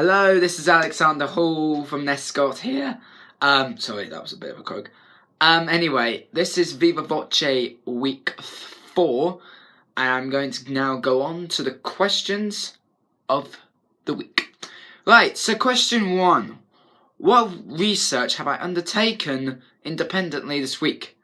Hello, this is Alexander Hall from Nescott here. Sorry, that was a bit of a croak. Anyway, this is Viva Voce week 4, and I'm going to now go on to the questions of the week. Right, so question 1. What research have I undertaken independently this week?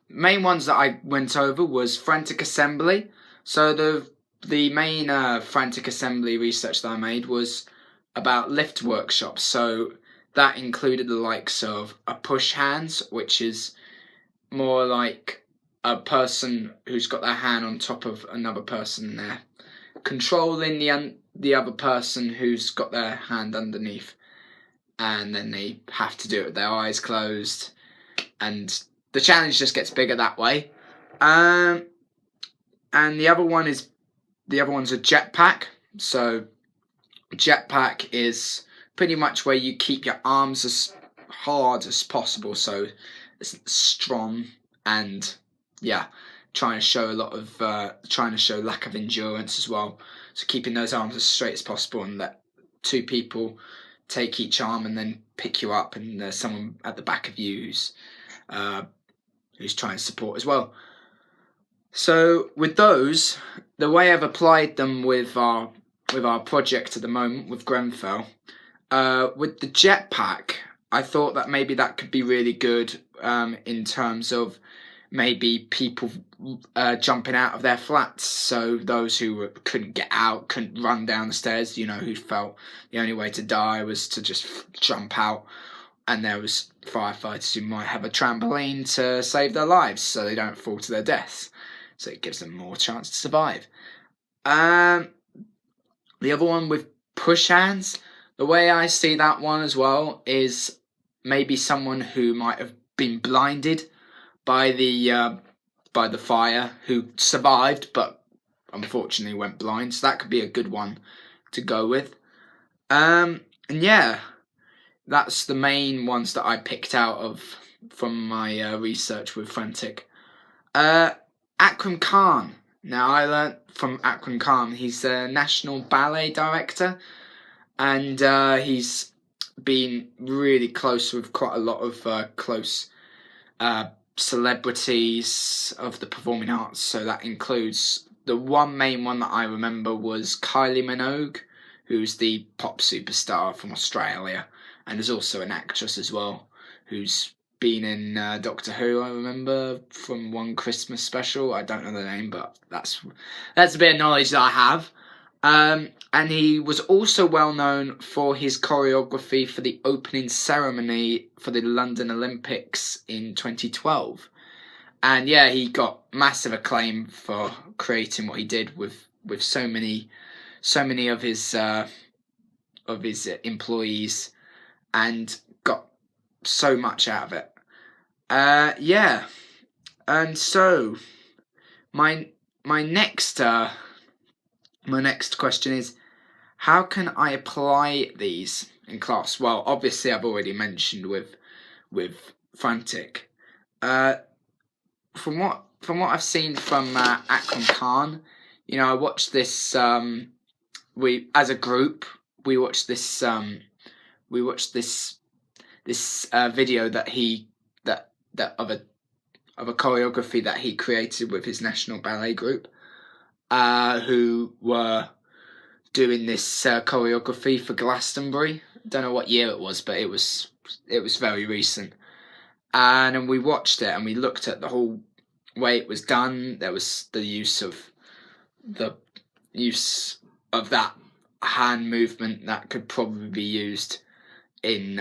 Main ones that I went over was frantic assembly. So the main frantic assembly research that I made was about lift workshops. So that included the likes of a push hands, which is more like a person who's got their hand on top of another person there, controlling the other person who's got their hand underneath, and then they have to do it with their eyes closed, and the challenge just gets bigger that way. And the other one's a jetpack. So jetpack is pretty much where you keep your arms as hard as possible, so it's strong, and trying to show lack of endurance as well. So keeping those arms as straight as possible, and let two people take each arm and then pick you up, and there's someone at the back of you who's trying to support as well. So with those, the way I've applied them with our project at the moment with Grenfell, with the jetpack, I thought that maybe that could be really good in terms of maybe people jumping out of their flats. So those who couldn't get out, couldn't run down the stairs, who felt the only way to die was to just jump out. And there was firefighters who might have a trampoline to save their lives so they don't fall to their deaths. So it gives them more chance to survive. The other one with push hands, the way I see that one as well is maybe someone who might have been blinded by the fire, who survived but unfortunately went blind. So that could be a good one to go with. And yeah, that's the main ones that I picked out from my research with Frantic. Akram Khan. Now, I learnt from Akram Khan, he's a national ballet director, and he's been really close with quite a lot of close celebrities of the performing arts. So that includes, the one main one that I remember was Kylie Minogue, who's the pop superstar from Australia, and is also an actress as well, who's been in Doctor Who, I remember, from one Christmas special. I don't know the name, but that's a bit of knowledge that I have. And he was also well known for his choreography for the opening ceremony for the London Olympics in 2012. And yeah, he got massive acclaim for creating what he did with so many of his employees, and got so much out of it. And so my next question is, how can I apply these in class? Well, obviously I've already mentioned with Frantic. From what I've seen from Akram Khan, I watched this. We as a group watched this video of a choreography that he created with his national ballet group, who were doing this choreography for Glastonbury. Don't know what year it was, but it was very recent. And we watched it, and we looked at the whole way it was done. There was the use of that hand movement that could probably be used in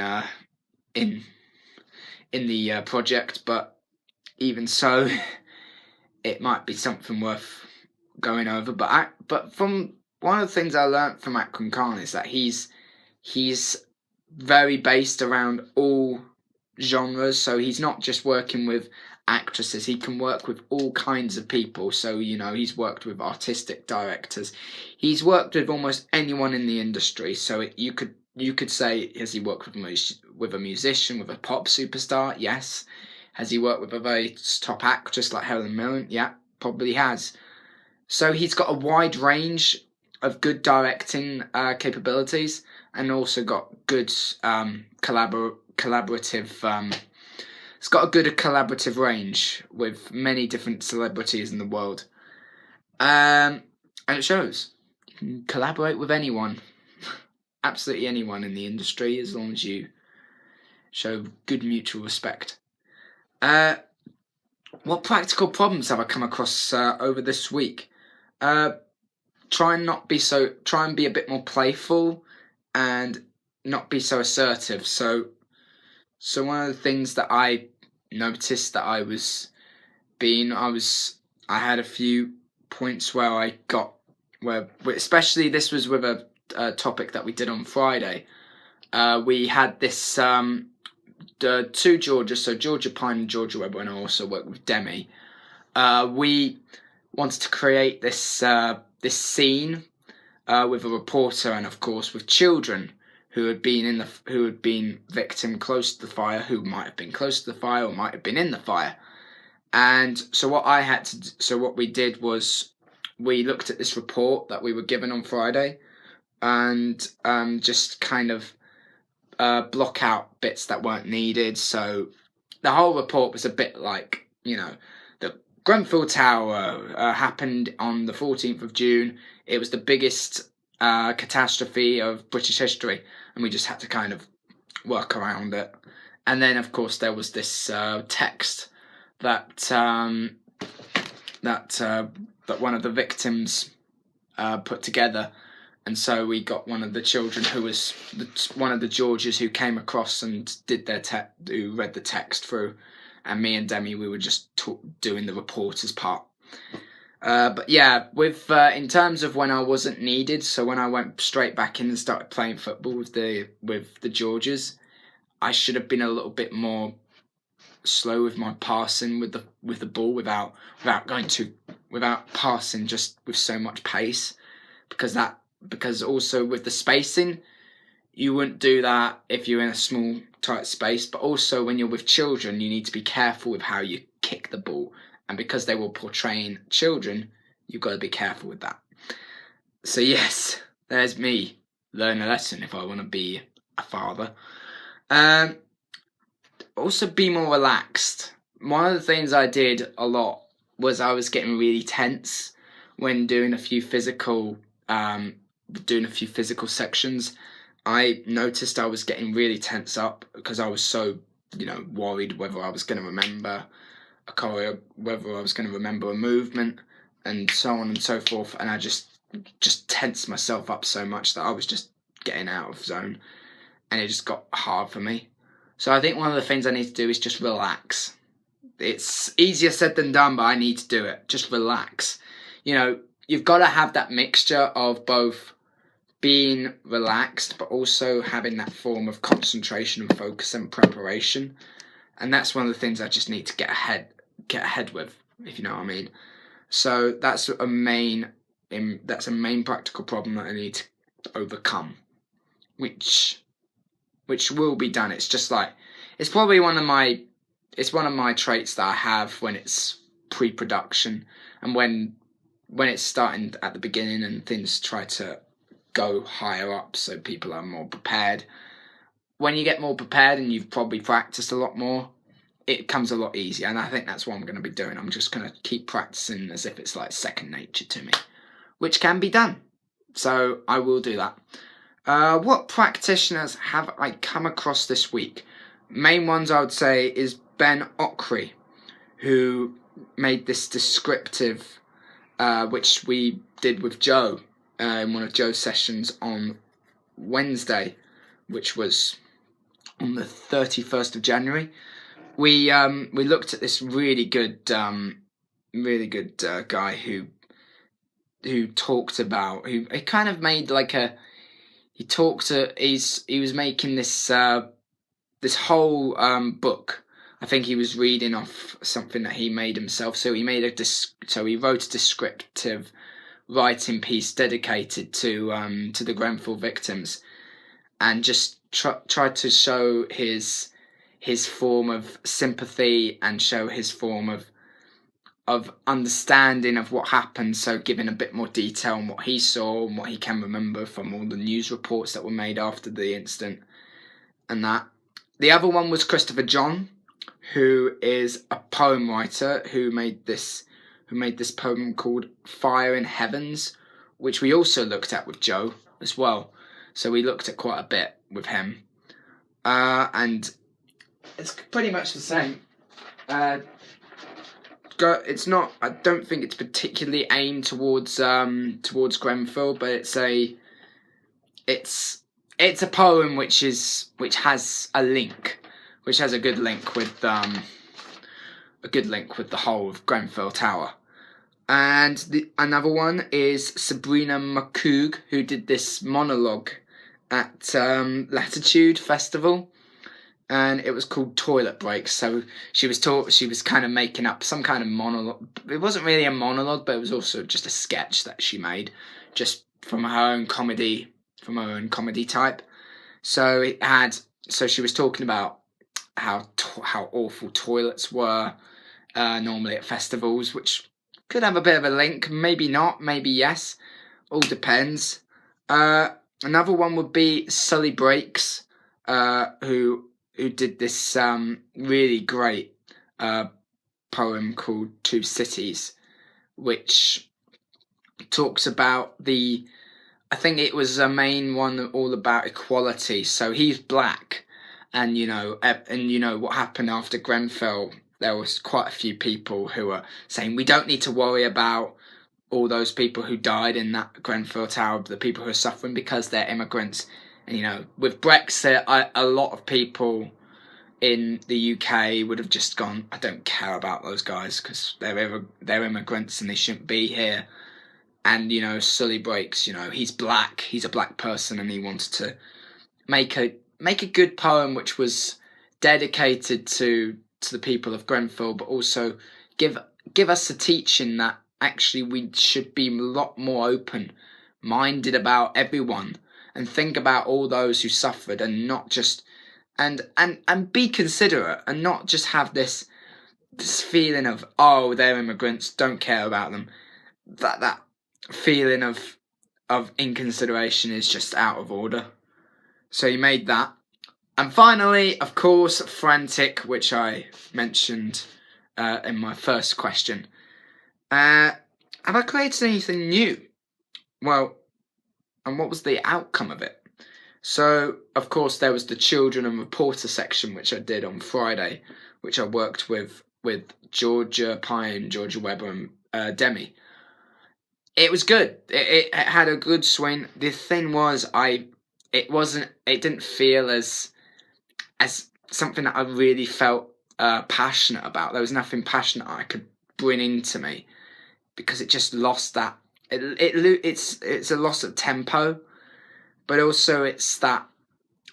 the project, but even so, it might be something worth going over. But from one of the things I learnt from Akram Khan is that he's very based around all genres. So he's not just working with actresses; he can work with all kinds of people. So he's worked with artistic directors. He's worked with almost anyone in the industry. So you could say, has he worked with a musician, with a pop superstar? Yes. Has he worked with a very top actress like Helen Mirren? Yeah, probably has. So he's got a wide range good directing capabilities, and also got good collaborative. It's got a good collaborative range with many different celebrities in the world, and it shows you can collaborate with anyone, absolutely anyone in the industry, as long as you show good mutual respect. What practical problems have I come across over this week? Try and be a bit more playful and not be so assertive. So one of the things that I noticed that I had a few points where especially this was with a topic that we did on Friday. We had this the two Georgia, so Georgia Pine and Georgia Webber, and I also worked with Demi. We wanted to create this scene with a reporter, and of course with children who had been victim close to the fire, who might have been close to the fire or might have been in the fire. And so what we did was we looked at this report that we were given on Friday, and just kind of block out bits that weren't needed. So the whole report was a bit like, the Grenfell Tower happened on the 14th of June. It was the biggest catastrophe of British history, and we just had to kind of work around it. And then, of course, there was this text that one of the victims put together. And so we got one of the children who was one of the Georges who came across and did who read the text through, and me and Demi, we were just doing the reporter's part. But yeah, in terms of when I wasn't needed, so when I went straight back in and started playing football with the Georges, I should have been a little bit more slow with my passing with the ball without passing just with so much pace, because also with the spacing, you wouldn't do that if you're in a small, tight space. But also when you're with children, you need to be careful with how you kick the ball. And because they were portraying children, you've got to be careful with that. So yes, there's me. Learn a lesson if I want to be a father. Also be more relaxed. One of the things I did a lot was I was getting really tense when doing a few physical sections. I noticed I was getting really tense up because I was so, worried whether I was going to remember a choreo, whether I was going to remember a movement, and so on and so forth. And I just tensed myself up so much that I was just getting out of zone, and it just got hard for me. So I think one of the things I need to do is just relax. It's easier said than done, but I need to do it. Just relax. You've got to have that mixture of both being relaxed, but also having that form of concentration and focus and preparation. And that's one of the things I just need to get ahead with, if you know what I mean. So that's a main practical problem that I need to overcome, which will be done. It's just like, it's probably one of my traits that I have when it's pre-production, and when it's starting at the beginning and things try to go higher up so people are more prepared. When you get more prepared and you've probably practiced a lot more, it comes a lot easier, and I think that's what I'm going to be doing. I'm just going to keep practicing as if it's like second nature to me, which can be done. So I will do that. What practitioners have I come across this week? Main ones I would say is Ben Ockery, who made this descriptive, which we did with Joe in one of Joe's sessions on Wednesday, which was on the 31st of January. We looked at this really good guy who talked about, who he kind of made like a, he was making this this whole book. I think he was reading off something that he made himself. So he wrote a descriptive writing piece dedicated to the Grenfell victims, and just tried to show his form of sympathy and show his form of understanding of what happened, so giving a bit more detail on what he saw and what he can remember from all the news reports that were made after the incident and that. The other one was Christopher John, who is a poem writer who made this poem called Fire in Heavens, which we also looked at with Joe as well. So we looked at quite a bit with him. And it's pretty much the same. It's not. I don't think it's particularly aimed towards Grenfell, but it's a poem which has a link, which has a good link with the whole of Grenfell Tower. And another one is Sabrina McCoog, who did this monologue at Latitude Festival, and it was called Toilet Breaks. So she was kind of making up some kind of monologue. It wasn't really a monologue, but it was also just a sketch that she made, just from her own comedy type. So she was talking about how awful toilets were normally at festivals, which could have a bit of a link, maybe not, maybe yes, all depends. Another one would be Sully Breaks, who did this really great poem called Two Cities, which talks about I think it was a main one all about equality. So he's black, and you know what happened after Grenfell. There was quite a few people who were saying we don't need to worry about all those people who died in that Grenfell Tower, the people who are suffering because they're immigrants. And with Brexit, a lot of people in the UK would have just gone, I don't care about those guys because they're immigrants and they shouldn't be here. And Sully Breaks, he's black, he's a black person, and he wanted to make a good poem which was dedicated to the people of Grenfell, but also give us a teaching that actually we should be a lot more open-minded about everyone and think about all those who suffered, and not just and be considerate, and not just have this feeling of, oh, they're immigrants, don't care about them. That feeling of inconsideration is just out of order. So he made that. And finally, of course, Frantic, which I mentioned in my first question. Have I created anything new? Well, and what was the outcome of it? So, of course, there was the children and reporter section, which I did on Friday, which I worked with Georgia Pine, Georgia Webber, and Demi. It was good. It had a good swing. The thing was, it didn't feel as something that I really felt passionate about. There was nothing passionate I could bring into me, because it just lost that. It's a loss of tempo, but also it's that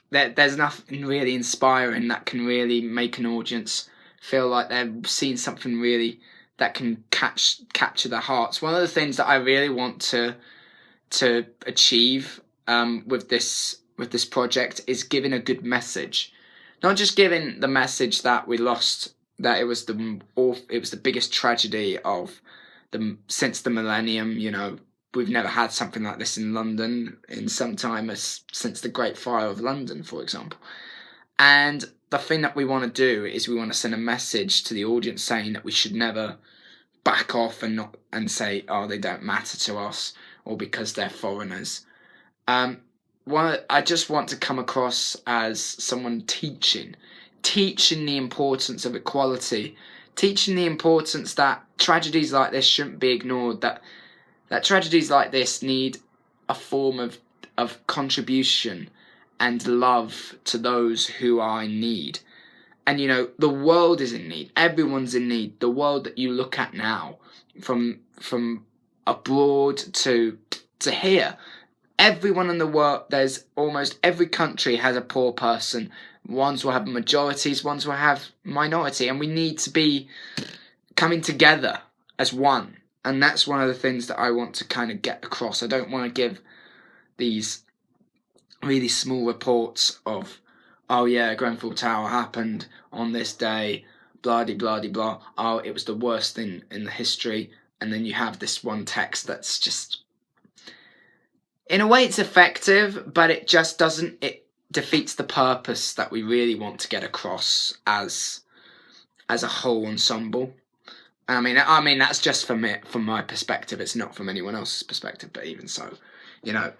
there's nothing really inspiring that can really make an audience feel like they've seen something really that can capture their hearts. One of the things that I really want to achieve with this project is giving a good message. Not just giving the message that we lost, that it was the biggest tragedy since the millennium. We've never had something like this in London in some time, since the Great Fire of London, for example. And the thing that we want to do is we want to send a message to the audience saying that we should never back off and say, oh, they don't matter to us, or because they're foreigners. I just want to come across as someone teaching the importance of equality, teaching the importance that tragedies like this shouldn't be ignored, that tragedies like this need a form of contribution and love to those who are in need. And the world is in need. Everyone's in need. The world that you look at now, from abroad to here, everyone in the world, there's almost every country has a poor person. Ones will have majorities, ones will have minority, and we need to be coming together as one. And that's one of the things that I want to kind of get across. I don't want to give these really small reports of, oh yeah, Grenfell Tower happened on this day, blah de blah de blah. Oh, it was the worst thing in the history. And then you have this one text that's just, in a way, it's effective, but it just doesn't. It defeats the purpose that we really want to get across as a whole ensemble. I mean that's just from my perspective. It's not from anyone else's perspective. But even so, you know,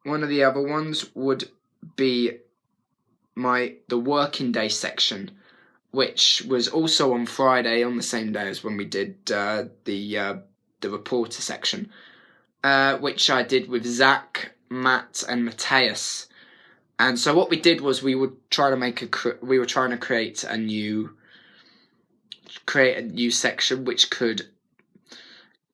one of the other ones would be the working day section, which was also on Friday, on the same day as when we did the reporter section, which I did with Zach, Matt, and Matthias. And so what we did was we were trying to create a new section which could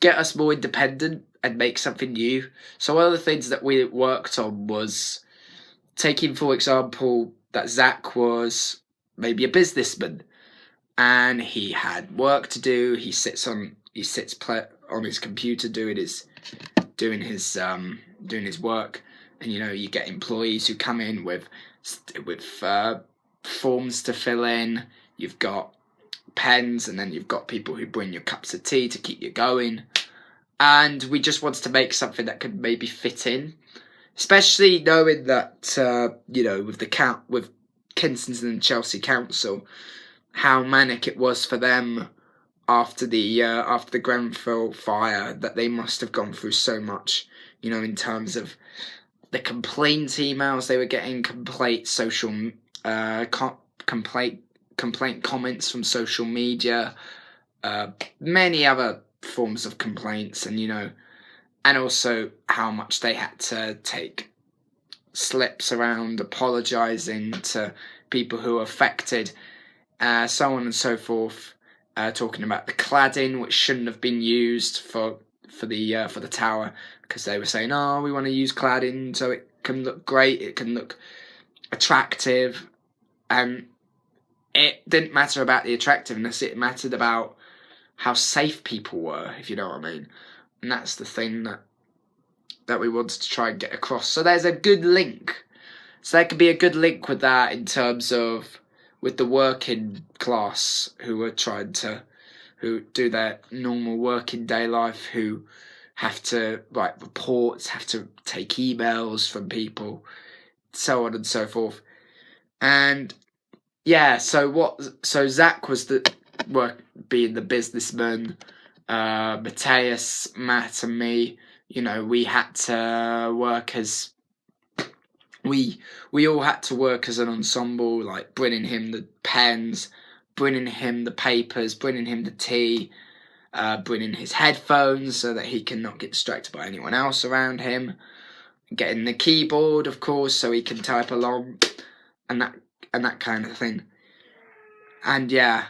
get us more independent and make something new. So one of the things that we worked on was taking, for example, that Zach was maybe a businessman and he had work to do. He sits on his computer doing his work, and you get employees who come in with forms to fill in. You've got pens, and then you've got people who bring you cups of tea to keep you going. And we just wanted to make something that could maybe fit in, especially knowing that with Kensington and Chelsea Council, how manic it was for them after the Grenfell fire, that they must have gone through so much, in terms of the complaint emails they were getting, complaint comments from social media, many other forms of complaints, and also how much they had to take slips around apologising to people who were affected, so on and so forth, talking about the cladding which shouldn't have been used for the tower, because they were saying, oh, we want to use cladding so it can look great, it can look attractive, and it didn't matter about the attractiveness, it mattered about how safe people were, if you know what I mean. And that's the thing that we wanted to try and get across. So there's a good link. So there could be a good link with that in terms of with the working class who do their normal working day life, who have to write reports, have to take emails from people, so on and so forth. And yeah, so Zach was being the businessman, Matthias, Matt, and me. We had to work as we all had to work as an ensemble, like bringing him the pens, bringing him the papers, bringing him the tea, bringing his headphones so that he can not get distracted by anyone else around him, getting the keyboard, of course, so he can type along, and that kind of thing. And yeah,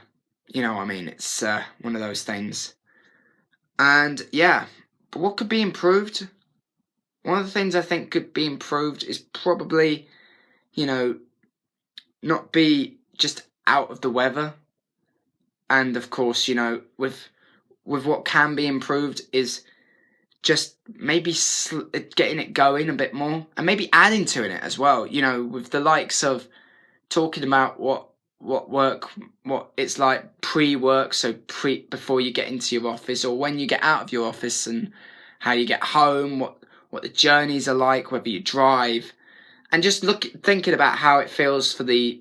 it's one of those things. And yeah, but what could be improved? One of the things I think could be improved is probably, not be just out of the weather. And of course, with what can be improved is just maybe getting it going a bit more, and maybe adding to it as well. With the likes of talking about what it's like pre-work, so before you get into your office, or when you get out of your office, and how you get home, what the journeys are like, whether you drive, and just thinking about how it feels for the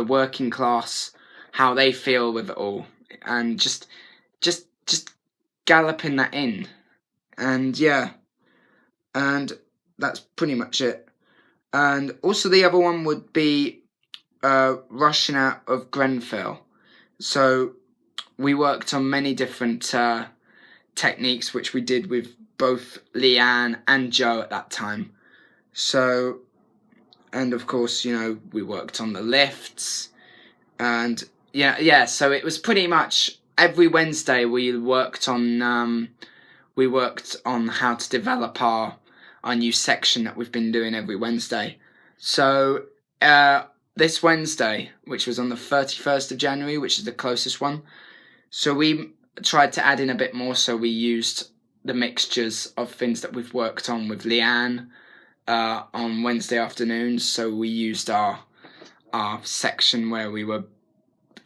working class, how they feel with it all, and just galloping that in. And yeah, and that's pretty much it. And also the other one would be rushing out of Grenfell. So we worked on many different techniques, which we did with both Leanne and Joe at that time. So, and of course, we worked on the lifts, and so it was pretty much every Wednesday we worked on how to develop our new section that we've been doing every Wednesday. So this Wednesday, which was on the 31st of January, which is the closest one, so we tried to add in a bit more. So we used the mixtures of things that we've worked on with Leanne on Wednesday afternoons. So we used our section where we were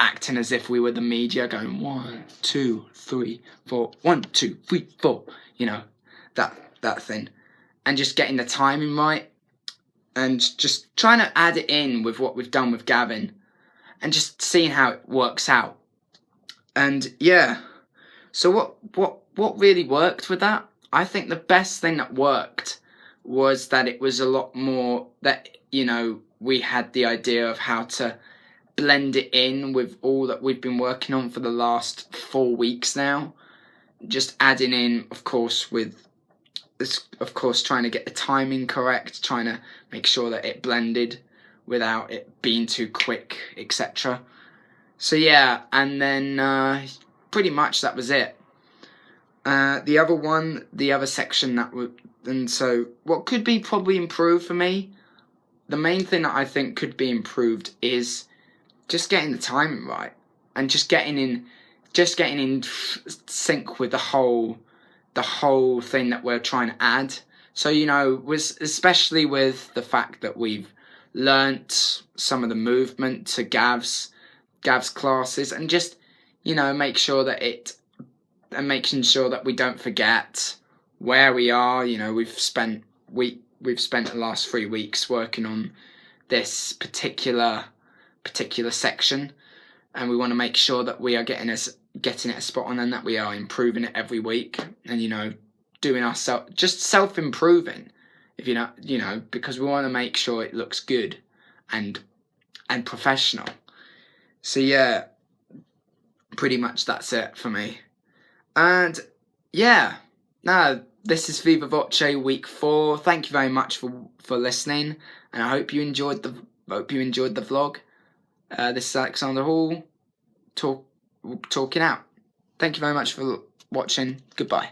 acting as if we were the media, going 1, 2, 3, 4, 1, 2, 3, 4. You know, that thing, and just getting the timing right, and just trying to add it in with what we've done with Gavin, and just seeing how it works out. And yeah, so what really worked with that? I think the best thing that worked was that it was a lot more that, you know, we had the idea of how to blend it in with all that we've been working on for the last 4 weeks now. Just adding in, of course, trying to get the timing correct, trying to make sure that it blended without it being too quick, etc. So yeah, and then pretty much that was it. The other section that would, and so what could be probably improved for me, the main thing that I think could be improved is just getting the timing right, and just getting in sync with the whole thing that we're trying to add. So, you know, especially with the fact that we've learnt some of the movement to Gav's classes, and just, you know, making sure that we don't forget where we are. You know, we've spent the last 3 weeks working on this particular section, and we want to make sure that we are getting it a spot on, and that we are improving it every week, and, you know, doing just self-improving, if you know, because we want to make sure it looks good and professional. So yeah, pretty much that's it for me. And yeah, no, this is Viva Voce week 4. Thank you very much for listening, and I hope you enjoyed the vlog. This is Alexander Hall talking out. Thank you very much for watching. Goodbye.